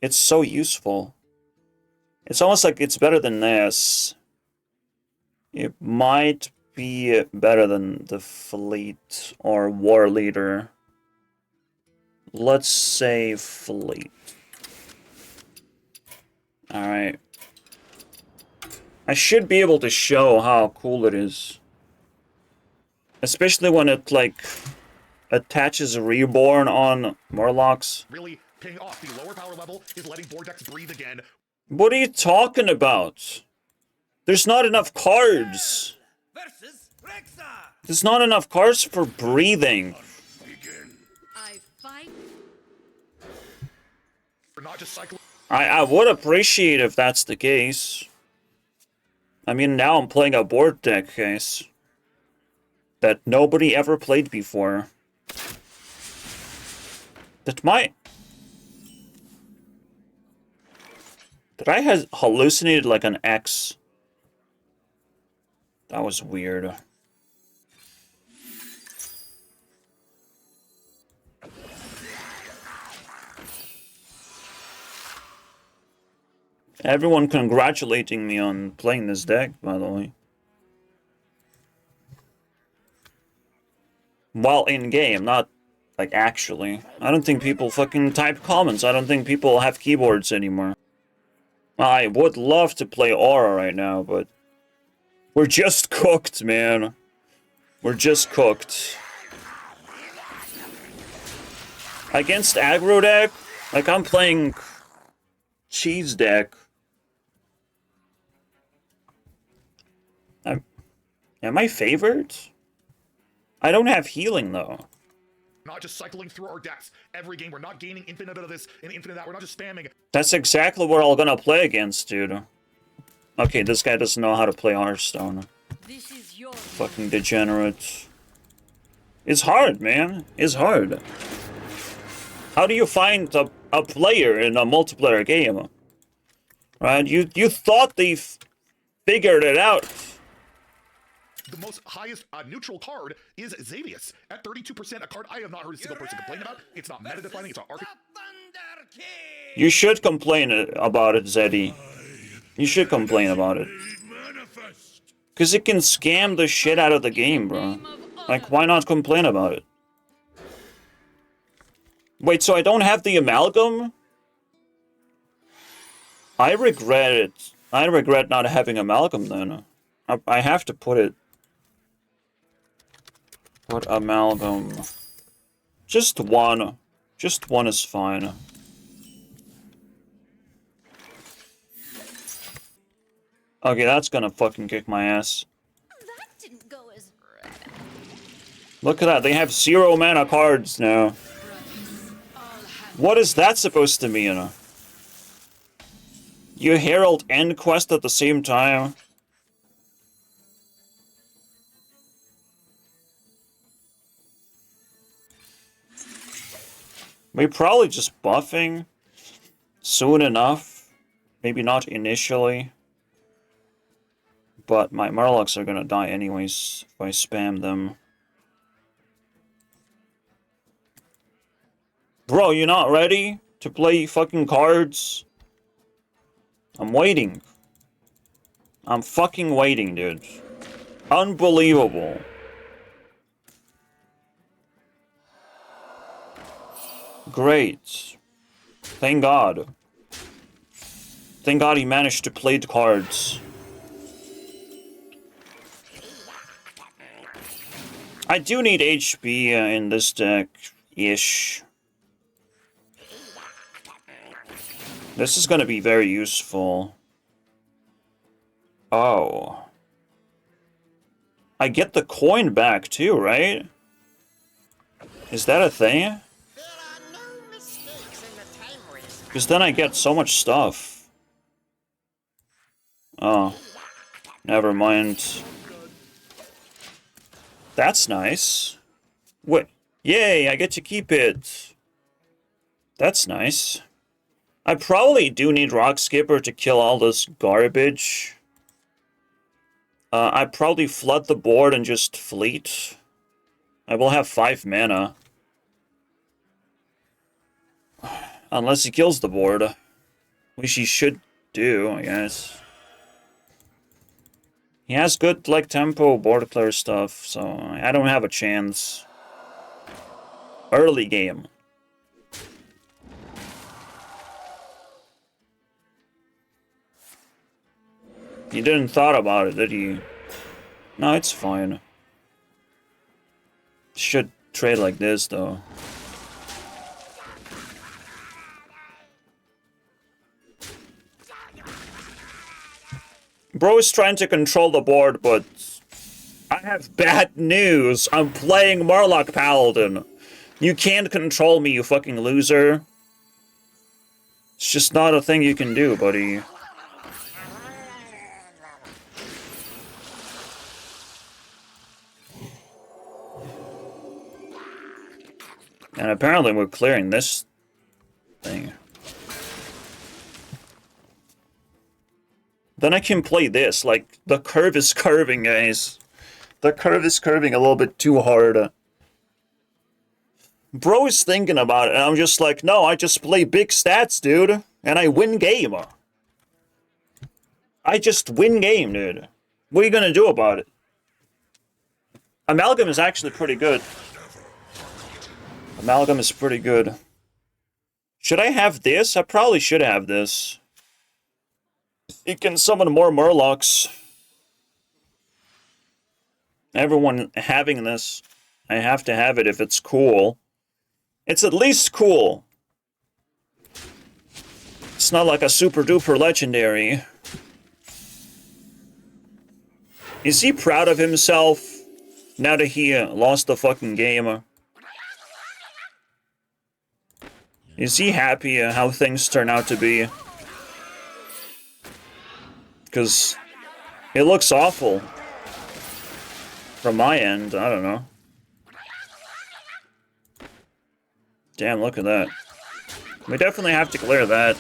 It's so useful. It's almost like it's better than this. It might be better than the Fleet or War Leader. Let's say Fleet. Alright. I should be able to show how cool it is. Especially when it, like, attaches Reborn on Murlocs. Really paying off. The lower power level is letting board decks breathe again. What are you talking about? There's not enough cards. There's not enough cards for breathing. We're not just cycling. I would appreciate if that's the case. I mean, now I'm playing a board deck, guys, that nobody ever played before. Did I have hallucinated like an X? That was weird. Everyone congratulating me on playing this deck, by the way. While in game, not like actually. I don't think people fucking type comments. I don't think people have keyboards anymore. I would love to play Aura right now, but we're just cooked, man. We're just cooked. Against aggro deck, like I'm playing cheese deck. Am I favored? I don't have healing though. Not just cycling through our decks every game. We're not gaining infinite of this and infinite of that. We're not just spamming. That's exactly what I'm gonna play against, dude. Okay, this guy doesn't know how to play Hearthstone. This is your Fucking degenerate. It's hard, man. It's hard. How do you find a player in a multiplayer game? Right? You thought they figured it out. The most highest neutral card is Xavius at 32%, a card I have not heard a single person complain about. It's not meta defining, it's not archetype. You should complain about it, Zeddy. You should complain about it. Because it can scam the shit out of the game, bro. Like, why not complain about it? Wait, so I don't have the amalgam? I regret it. I regret not having amalgam then. I have to put it. Put amalgam. Just one. Just one is fine. Okay, that's gonna fucking kick my ass. That didn't go as Look at that, they have 0 mana cards now. What is that supposed to mean? You herald and quest at the same time? We're probably just buffing soon enough. Maybe not initially. But my Murlocs are gonna die anyways if I spam them. Bro, you not ready to play fucking cards? I'm waiting. I'm fucking waiting, dude. Unbelievable. Great. Thank God. Thank God he managed to play the cards. I do need HP in this deck-ish. This is gonna be very useful. Oh. I get the coin back too, right? Is that a thing? Because then I get so much stuff. Oh. Never mind. That's nice. What? Yay, I get to keep it. That's nice. I probably do need Rock Skipper to kill all this garbage. I probably flood the board and just fleet. I will have 5 mana. Unless he kills the board. Which he should do, I guess. He has good, like, tempo, Boardclear stuff, so I don't have a chance. Early game. You didn't thought about it, did you? No, it's fine. Should trade like this, though. Bro is trying to control the board, but I have bad news. I'm playing Murloc Paladin. You can't control me, you fucking loser. It's just not a thing you can do, buddy. And apparently we're clearing this thing. Then I can play this. Like, the curve is curving, guys. The curve is curving a little bit too hard. Bro is thinking about it, and I'm just like, no, I just play big stats, dude. And I win game. I just win game, dude. What are you gonna do about it? Amalgam is actually pretty good. Amalgam is pretty good. Should I have this? I probably should have this. It can summon more Murlocs. Everyone having this. I have to have it if it's cool. It's at least cool. It's not like a super duper legendary. Is he proud of himself now that he lost the fucking game? Is he happy how things turn out to be? Because it looks awful. From my end, I don't know. Damn, look at that. We definitely have to clear that.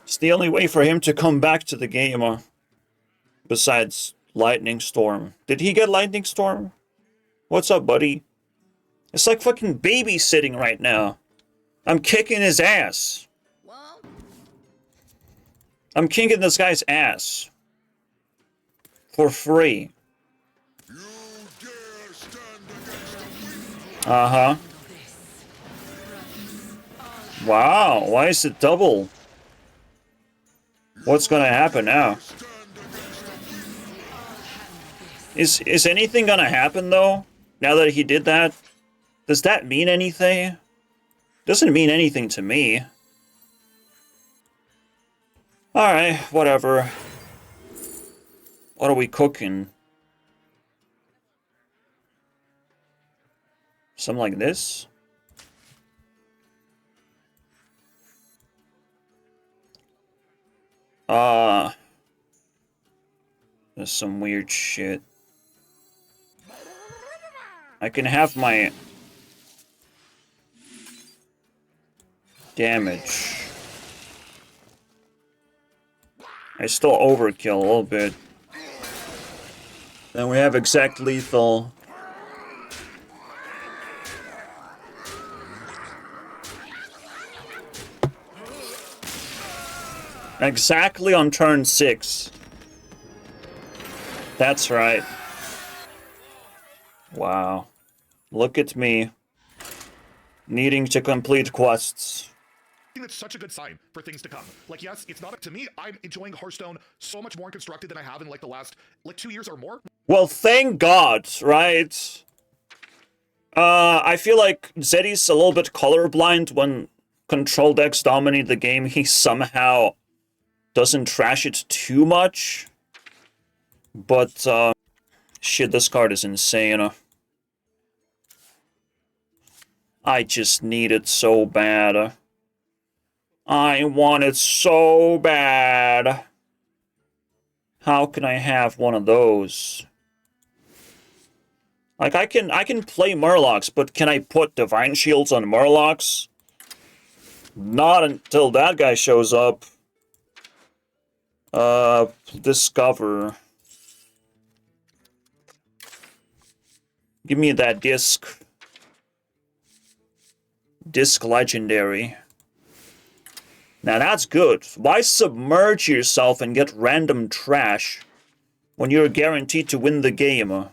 It's the only way for him to come back to the game. Besides Lightning Storm. Did he get Lightning Storm? What's up, buddy? It's like fucking babysitting right now. I'm kicking his ass. I'm kicking this guy's ass. For free. Uh-huh. Wow, why is it double? What's gonna happen now? Is anything gonna happen, though? Now that he did that? Does that mean anything? Doesn't mean anything to me. Alright, whatever. What are we cooking? Something like this? There's some weird shit. I can have my damage. I still overkill a little bit. Then we have exact lethal. Exactly on turn 6. That's right. Wow. Look at me. Needing to complete quests. I think that's such a good sign for things to come. Like, yes, it's not up to me. I'm enjoying Hearthstone so much more constructed than I have in like the last 2 years or more. Well, thank God, right? I feel like Zeddy's a little bit colorblind when control decks dominate the game. He somehow doesn't trash it too much. But, shit, this card is insane. I just need it so bad. I want it so bad. How can I have one of those? Like, I can play Murlocs, but can I put Divine Shields on Murlocs? Not until that guy shows up. Discover. Give me that disc. Disc Legendary. Now that's good. Why submerge yourself and get random trash when you're guaranteed to win the game?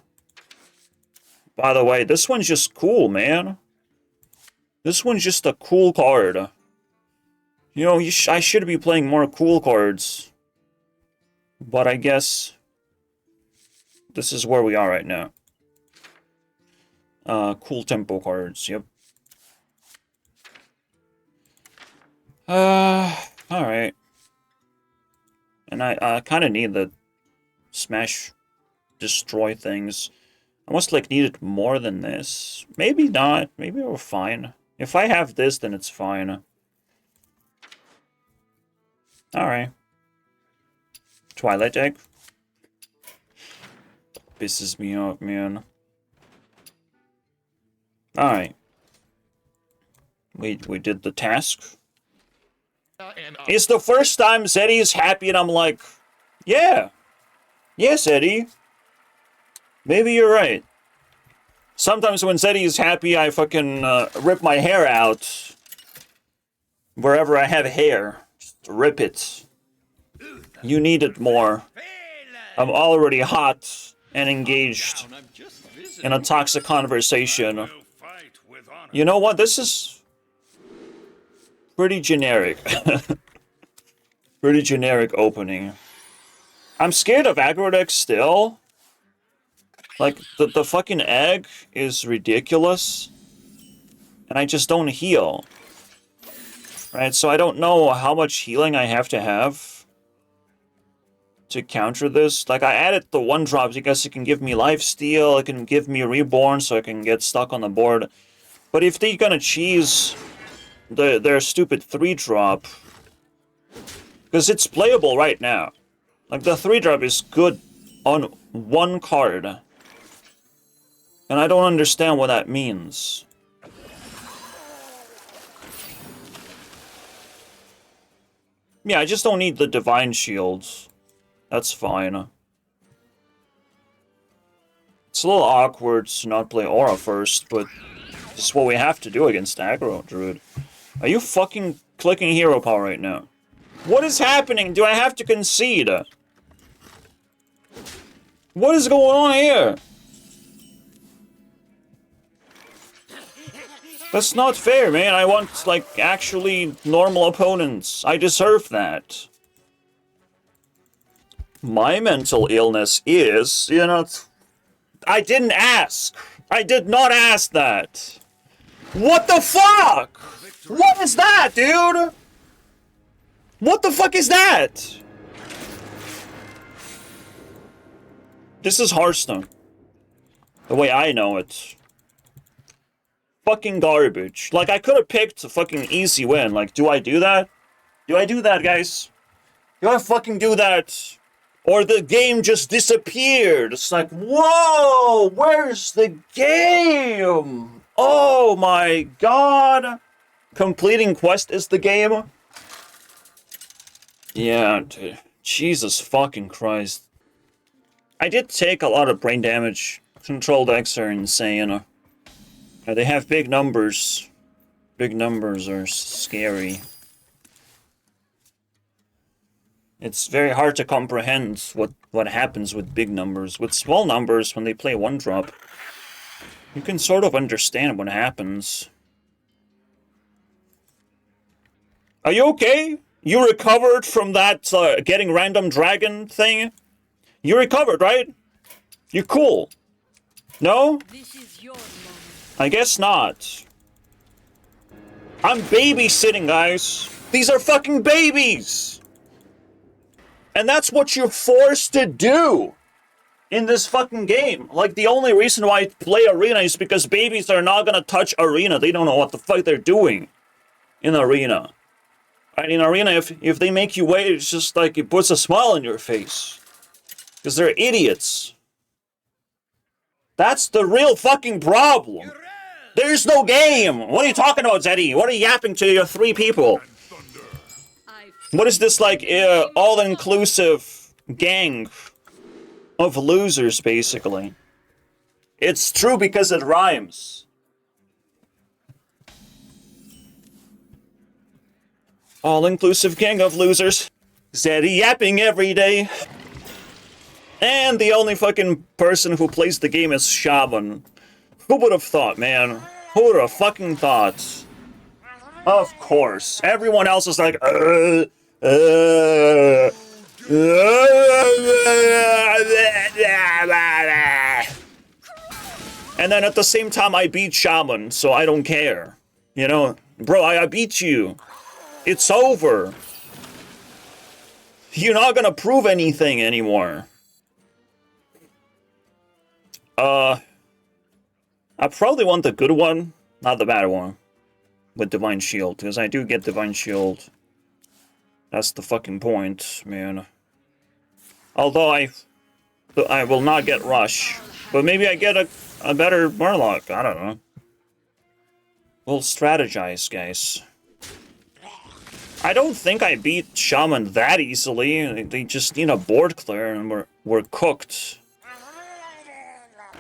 By the way, this one's just cool, man. This one's just a cool card. You know, I should be playing more cool cards. But I guess this is where we are right now. Cool tempo cards, yep. Alright. And I kind of need the smash destroy things. I must like need it more than this. Maybe not. Maybe we're fine. If I have this, then it's fine. Alright. Twilight Egg. Pisses me off, man. Alright. We did the task. And It's the first time Zeddy is happy and I'm like, yeah. Yes, Eddie. Maybe you're right. Sometimes when Zeddy is happy, I fucking rip my hair out. Wherever I have hair. Just rip it. You need it more. I'm already hot and engaged in a toxic conversation. You know what? This is pretty generic. Pretty generic opening. I'm scared of aggro deck still. Like, the fucking egg is ridiculous. And I just don't heal. Right, so I don't know how much healing I have to counter this. Like, I added the 1-drops because it can give me lifesteal, it can give me reborn so I can get stuck on the board. But if they're gonna cheese their stupid 3-drop, because it's playable right now. Like, the 3-drop is good on 1 card. And I don't understand what that means. Yeah, I just don't need the Divine Shields. That's fine. It's a little awkward to not play Aura first, but this is what we have to do against aggro, Druid. Are you fucking clicking hero power right now? What is happening? Do I have to concede? What is going on here? That's not fair, man. I want, like, actually normal opponents. I deserve that. My mental illness is, you know... I didn't ask. I did not ask that. What the fuck? What is that, dude? What the fuck is that? This is Hearthstone. The way I know it. Fucking garbage. Like, I could have picked a fucking easy win. Like, do I do that? Do I do that, guys? Do I fucking do that? Or the game just disappeared. It's like, whoa, where's the game? Oh my god. Completing quest is the game? Yeah, dude. Jesus fucking Christ. I did take a lot of brain damage. Control decks are insane. They have big numbers. Big numbers are scary. It's very hard to comprehend what happens with big numbers. With small numbers, when they play 1-drop, you can sort of understand what happens. Are you okay? You recovered from that getting random dragon thing? You recovered, right? You're cool. No? This is your moment. I guess not. I'm babysitting, guys. These are fucking babies! And that's what you're forced to do in this fucking game. Like, the only reason why I play Arena is because babies are not gonna touch Arena. They don't know what the fuck they're doing in Arena. And in Arena, if they make you wait, it's just like it puts a smile on your face. Because they're idiots. That's the real fucking problem. There's no game. What are you talking about, Zeddy? What are you yapping to your 3 people? What is this, like, all-inclusive gang of losers, basically? It's true because it rhymes. All-inclusive gang of losers. Zeddy yapping every day. And the only fucking person who plays the game is Shaman. Who would have thought, man? Who would have fucking thought? Of course. Everyone else is like, and then at the same time I beat Shaman, so I don't care. You know? Bro, I beat you. It's over. You're not gonna prove anything anymore. I probably want the good one, not the bad one. With Divine Shield, because I do get Divine Shield. That's the fucking point, man. Although I will not get Rush. But maybe I get a better Murloc, I don't know. We'll strategize, guys. I don't think I beat Shaman that easily. They just need a board clear and we're cooked.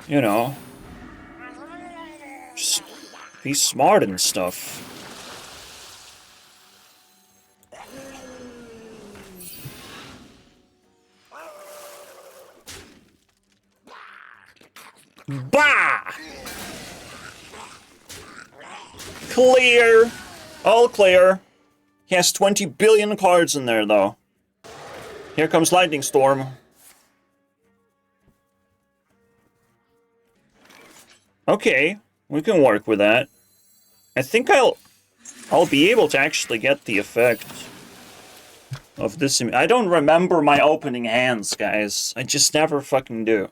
You know. Just be smart and stuff. Bah! Clear! All clear. He has 20 billion cards in there, though. Here comes Lightning Storm. Okay, we can work with that. I think I'll be able to actually get the effect of this. I don't remember my opening hands, guys. I just never fucking do.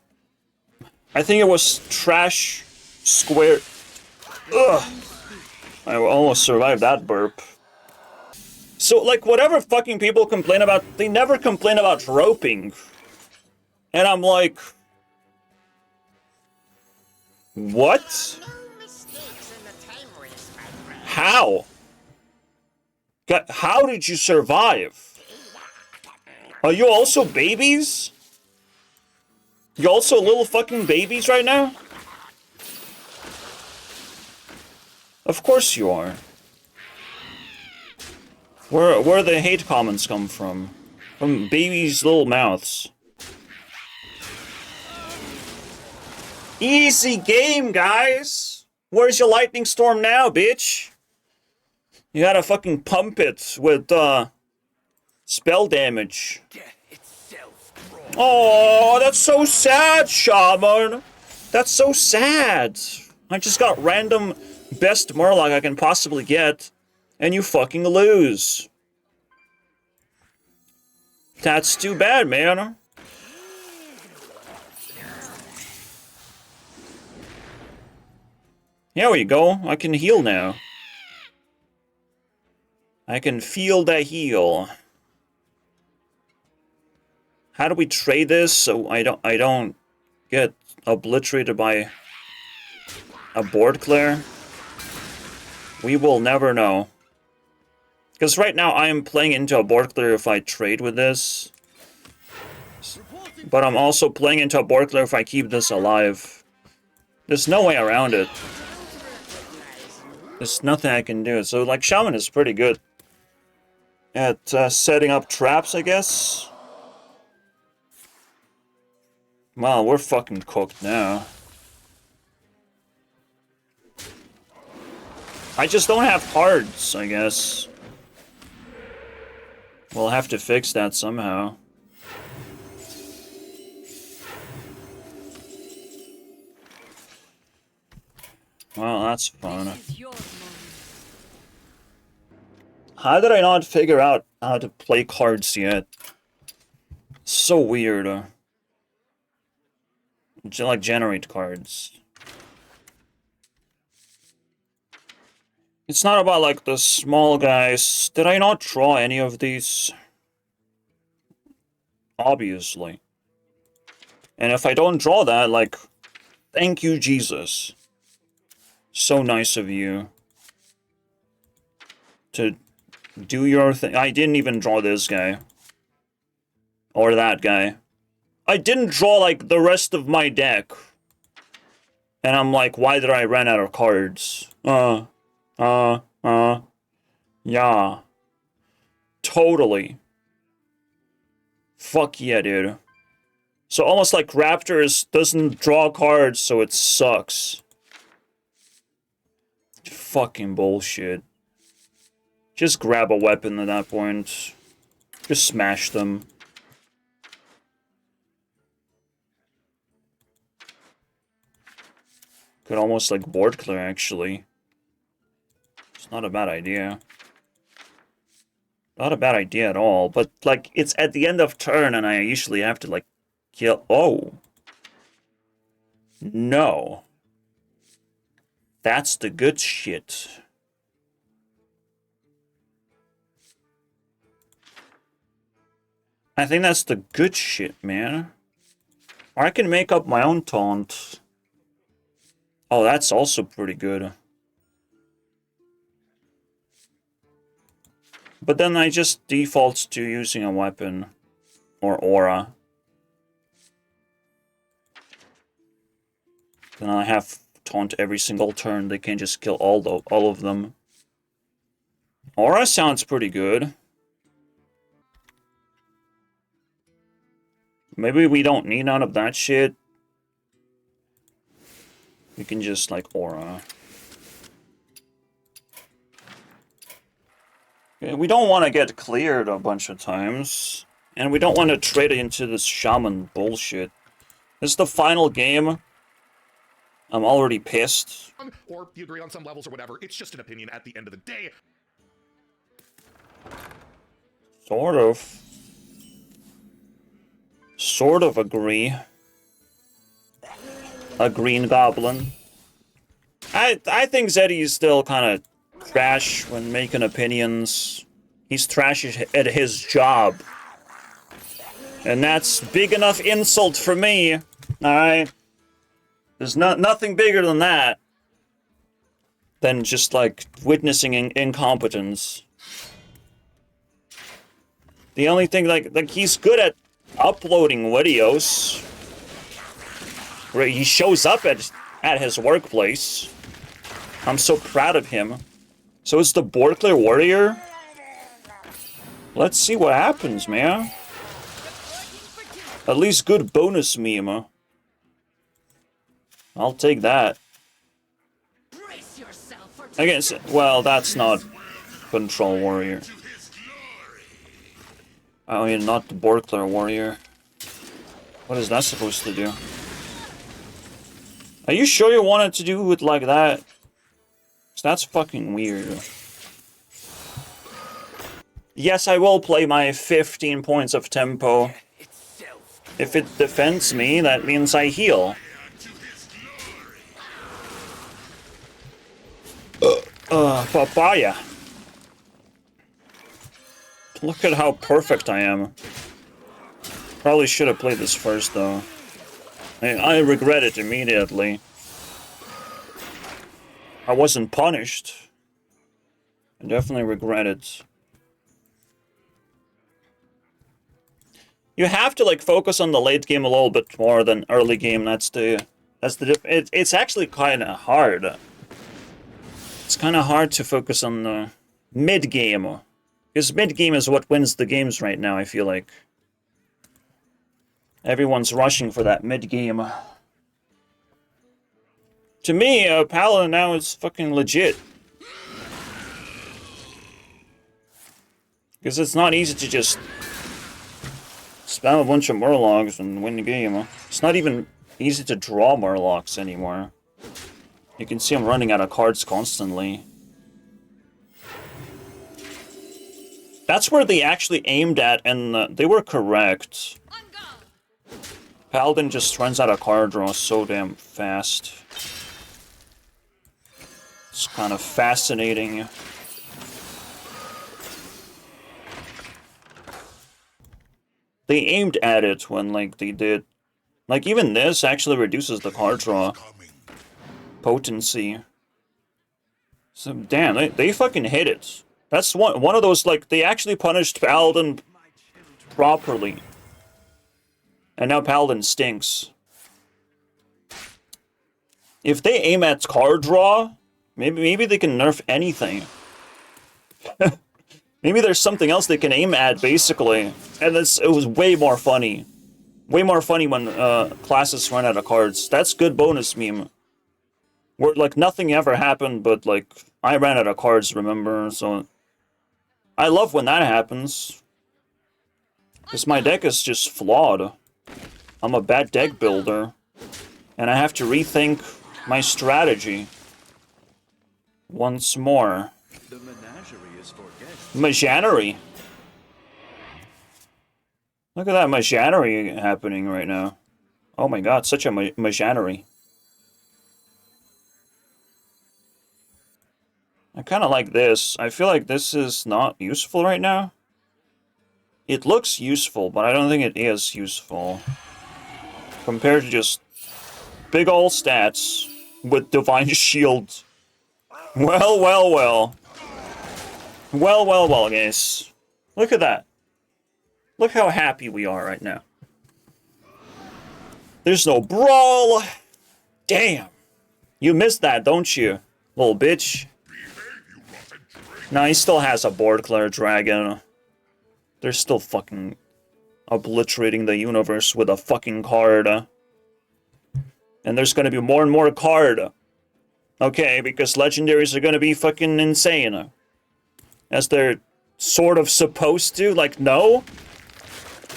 I think it was trash square. Ugh. I almost survived that burp. So, like, whatever fucking people complain about, they never complain about roping. And I'm like... What? How? How did you survive? Are you also babies? You also little fucking babies right now? Of course you are. Where the hate comments come from? From babies' little mouths. Easy game, guys! Where's your lightning storm now, bitch? You gotta fucking pump it with, spell damage. Oh, that's so sad, Shaman! That's so sad! I just got random best Murloc I can possibly get, and you fucking lose. That's too bad, man. Here we go. I can heal now. I can feel the heal. How do we trade this so I don't get obliterated by a board clear? We will never know. Because right now I am playing into a board clear if I trade with this. But I'm also playing into a board clear if I keep this alive. There's no way around it. There's nothing I can do. So, like, Shaman is pretty good at setting up traps, I guess. Well, we're fucking cooked now. I just don't have cards, I guess. We'll have to fix that somehow. Well, that's fun. How did I not figure out how to play cards yet? So weird. Like, generate cards. It's not about, like, the small guys. Did I not draw any of these? Obviously. And if I don't draw that, like, thank you, Jesus. So nice of you to do your thing. I didn't even draw this guy. Or that guy. I didn't draw, like, the rest of my deck. And I'm like, why did I run out of cards? Yeah. Totally. Fuck yeah, dude. So almost like Raptors doesn't draw cards, so it sucks. Fucking bullshit. Just grab a weapon at that point. Just smash them. Could almost like board clear, actually. It's not a bad idea. Not a bad idea at all, but like it's at the end of turn and I usually have to like kill. Oh. No. That's the good shit. I think that's the good shit, man. Or I can make up my own taunt. Oh, that's also pretty good. But then I just default to using a weapon. Or aura. Then I have taunt every single turn. They can just kill all of them. Aura sounds pretty good. Maybe we don't need none of that shit. We can just, like, aura. Okay, we don't want to get cleared a bunch of times. And we don't want to trade it into this shaman bullshit. This is the final game. I'm already pissed. Or you agree on some levels or whatever. It's just an opinion at the end of the day. Sort of. Sort of agree. A green goblin. I think Zeddy's still kind of trash when making opinions. He's trash at his job. And that's big enough insult for me. Alright? There's nothing bigger than that. Than just, like, witnessing incompetence. The only thing, like he's good at uploading videos. Where he shows up at his workplace. I'm so proud of him. So it's the Boardclear warrior? Let's see what happens, man. At least good bonus meme. I'll take that. Again, well, that's not Control Warrior. I mean, not the Boardclear Warrior. What is that supposed to do? Are you sure you wanted to do it like that? 'Cause that's fucking weird. Yes, I will play my 15 points of tempo. If it defends me, that means I heal. Papaya. Look at how perfect I am. Probably should have played this first, though. I regret it immediately. I wasn't punished. I definitely regret it. You have to, like, focus on the late game a little bit more than early game. It's actually kind of hard. It's kind of hard to focus on the mid game, because mid game is what wins the games right now. I feel like everyone's rushing for that mid game. To me, Paladin now is fucking legit. Because it's not easy to just spam a bunch of Murlocs and win the game. It's not even easy to draw Murlocs anymore. You can see I'm running out of cards constantly. That's where they actually aimed at, and they were correct. Paladin just runs out of card draw so damn fast. It's kind of fascinating. They aimed at it when, like, they did. Like, even this actually reduces the card draw potency. So, damn, they fucking hit it. That's one of those, like, they actually punished Paladin properly. And now Paladin stinks. If they aim at card draw, maybe they can nerf anything. Maybe there's something else they can aim at, basically. And it was way more funny. Way more funny when classes run out of cards. That's good bonus meme. Where, like, nothing ever happened, but, like, I ran out of cards, remember? So, I love when that happens. Because my deck is just flawed. I'm a bad deck builder. And I have to rethink my strategy. Once more. The menagerie is for guests. Menagerie. Look at that menagerie happening right now. Oh my god, such a menagerie. I kind of like this. I feel like this is not useful right now. It looks useful, but I don't think it is useful. Compared to just big ol' stats with Divine Shield. Well, well, well. Well, well, well, guys. Look at that. Look how happy we are right now. There's no brawl. Damn. You missed that, don't you, little bitch? Nah, he still has a Boardclear dragon. They're still fucking obliterating the universe with a fucking card. And there's gonna be more and more card. Okay, because legendaries are gonna be fucking insane. As they're sort of supposed to. Like, no.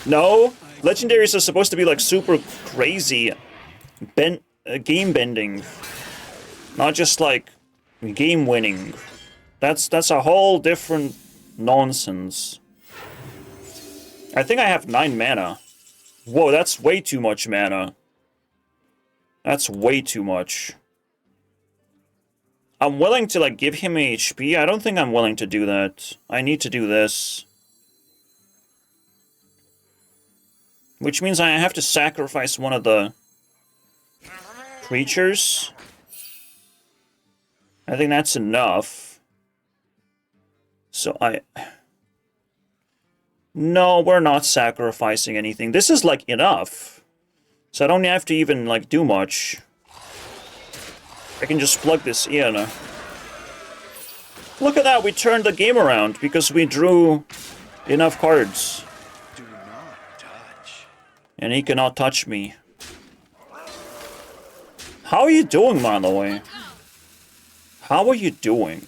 No. Legendaries are supposed to be like super crazy. Game bending. Not just like game winning. That's a whole different nonsense. I think I have 9 mana. Whoa, that's way too much mana. That's way too much. I'm willing to, like, give him HP. I don't think I'm willing to do that. I need to do this. Which means I have to sacrifice one of the creatures. I think that's enough. So No, we're not sacrificing anything. This is, like, enough. So I don't have to even, like, do much. I can just plug this in. Look at that, we turned the game around because we drew enough cards. Do not touch. And he cannot touch me. How are you doing, by the way? How are you doing?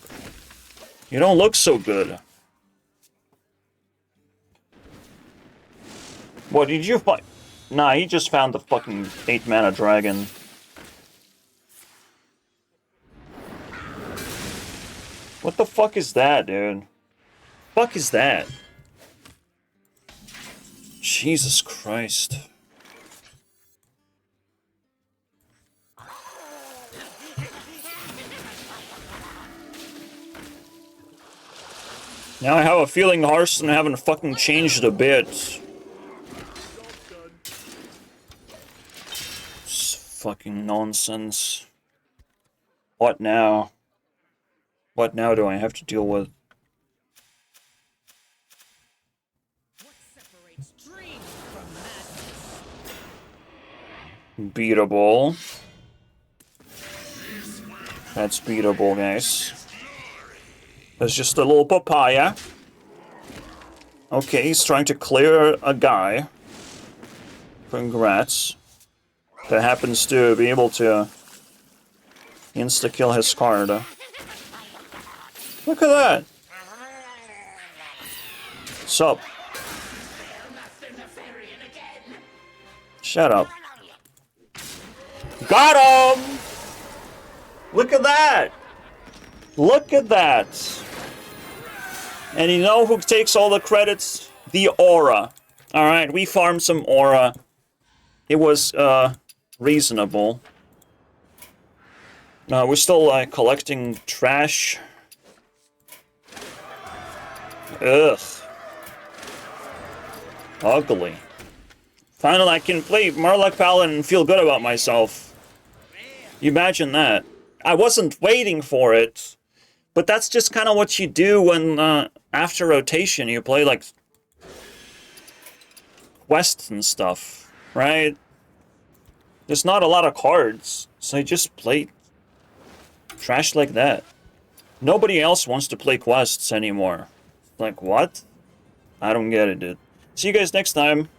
You don't look so good. What, did you find? Nah, he just found the fucking 8 mana dragon. What the fuck is that, dude? Fuck is that? Jesus Christ. Now I have a feeling Hearthstone haven't fucking changed a bit. It's fucking nonsense. What now? What now do I have to deal with? What separates dreams from madness? Beatable. That's beatable, guys. There's just a little papaya. Okay, he's trying to clear a guy. Congrats. That happens to be able to insta-kill his card. Look at that! Sup? Shut up. Got him! Look at that! Look at that! And you know who takes all the credits? The aura. Alright, we farmed some aura. It was, reasonable. We're still, collecting trash. Ugh. Ugly. Finally, I can play Murloc Paladin and feel good about myself. You imagine that. I wasn't waiting for it. But that's just kind of what you do when, after rotation, you play, like, quests and stuff, right? There's not a lot of cards, so you just play trash like that. Nobody else wants to play quests anymore. Like, what? I don't get it, dude. See you guys next time.